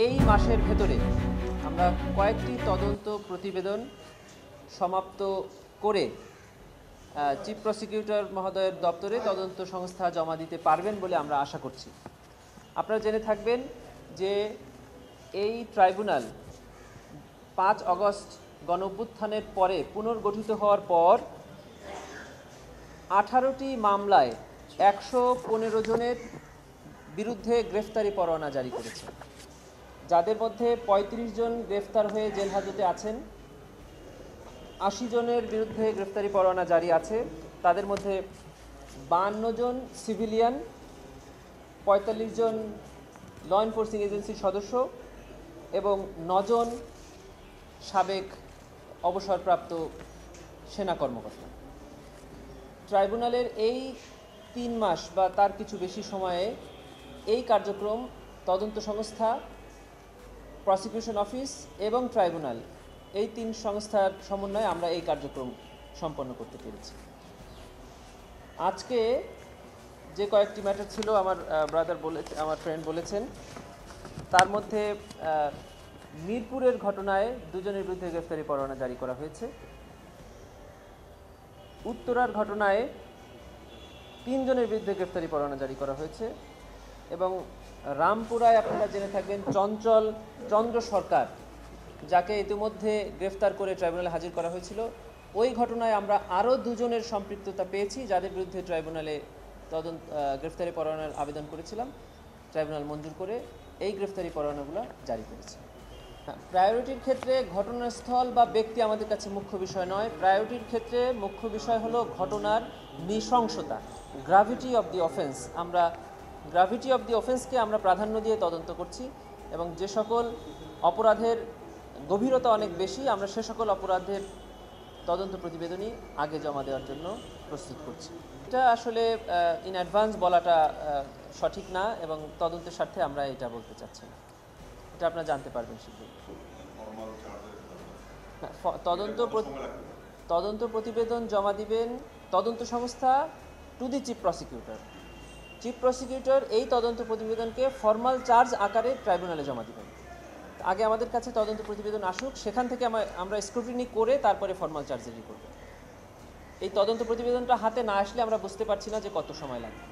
এই মাসের ভেতরে আমরা কয়েকটি তদন্ত প্রতিবেদন সমাপ্ত করে চিফ প্রসিকিউটর মহোদয়ের দপ্তরে তদন্ত সংস্থা জমা দিতে পারবেন বলে আমরা আশা করছি। আপনারা জেনে থাকবেন যে এই ট্রাইব্যুনাল 5 আগস্ট গণঅভ্যুত্থানের পরে পুনর্গঠিত হওয়ার পর 18টি মামলায় 115 জনের বিরুদ্ধে গ্রেফতারি পরোয়ানা জারি করেছে, যাদের মধ্যে 35 জন গ্রেফতার হয়ে জেল হাজতে আছেন। 80 জনের বিরুদ্ধে গ্রেফতারি পরোয়ানা জারি আছে। তাদের মধ্যে 52 জন সিভিলিয়ান, 45 জন ল এনফোর্সিং এজেন্সির সদস্য এবং 9 জন সাবেক অবসরপ্রাপ্ত সেনা কর্মকর্তা। ট্রাইব্যুনালের এই 3 মাস বা তার কিছু বেশি সময়ে এই কার্যক্রম তদন্ত সংস্থা, প্রসিকিউশন অফিস এবং ট্রাইব্যুনাল এই 3 সংস্থার সমন্বয়ে আমরা এই কার্যক্রম সম্পন্ন করতে পেরেছি। আজকে যে কয়েকটি ম্যাটার ছিল আমার ফ্রেন্ড বলেছেন, তার মধ্যে মিরপুরের ঘটনায় 2 জনের বিরুদ্ধে গ্রেফতারি পরোয়ানা জারি করা হয়েছে। উত্তরার ঘটনায় 3 জনের বিরুদ্ধে গ্রেফতারি পরোয়ানা জারি করা হয়েছে এবং রামপুরায় আপনারা জেনে থাকবেন চন্দ্র সরকার, যাকে ইতিমধ্যে গ্রেফতার করে ট্রাইব্যুনালে হাজির করা হয়েছিল, ওই ঘটনায় আমরা আরও 2 জনের সম্পৃক্ততা পেয়েছি, যাদের বিরুদ্ধে ট্রাইব্যুনালে গ্রেফতারি পরোয়ানার আবেদন করেছিলাম। ট্রাইব্যুনাল মঞ্জুর করে এই গ্রেফতারি পরোয়ানাগুলো জারি করেছে। প্রায়োরিটির ক্ষেত্রে ঘটনাস্থল বা ব্যক্তি আমাদের কাছে মুখ্য বিষয় নয়। প্রায়োরিটির ক্ষেত্রে মুখ্য বিষয় হলো ঘটনার নৃশংসতা, gravity of the offence. Gravity of the অফেন্সকে আমরা প্রাধান্য দিয়ে তদন্ত করছি এবং যে সকল অপরাধের গভীরতা অনেক বেশি, আমরা সে সকল অপরাধের তদন্ত প্রতিবেদনই আগে জমা দেওয়ার জন্য প্রস্তুত করছি। এটা আসলে ইন অ্যাডভান্স বলাটা সঠিক না এবং তদন্তের স্বার্থে আমরা এটা বলতে চাচ্ছি না। এটা আপনারা জানতে পারবেন শীঘ্রই। তদন্ত প্রতিবেদন জমা দিবেন তদন্ত সংস্থা to the chief prosecutor. Chief prosecutor এই তদন্ত প্রতিবেদনকে ফর্মাল চার্জ আকারে ট্রাইব্যুনালে জমা দিবেন। আগে আমাদের কাছে তদন্ত প্রতিবেদন আসুক, সেখান থেকে আমরা স্ক্রুটিনি করে তারপরে ফর্মাল চার্জ রেডি করব। এই তদন্ত প্রতিবেদনটা হাতে না আসলে আমরা বুঝতে পারছি না যে কত সময় লাগবে।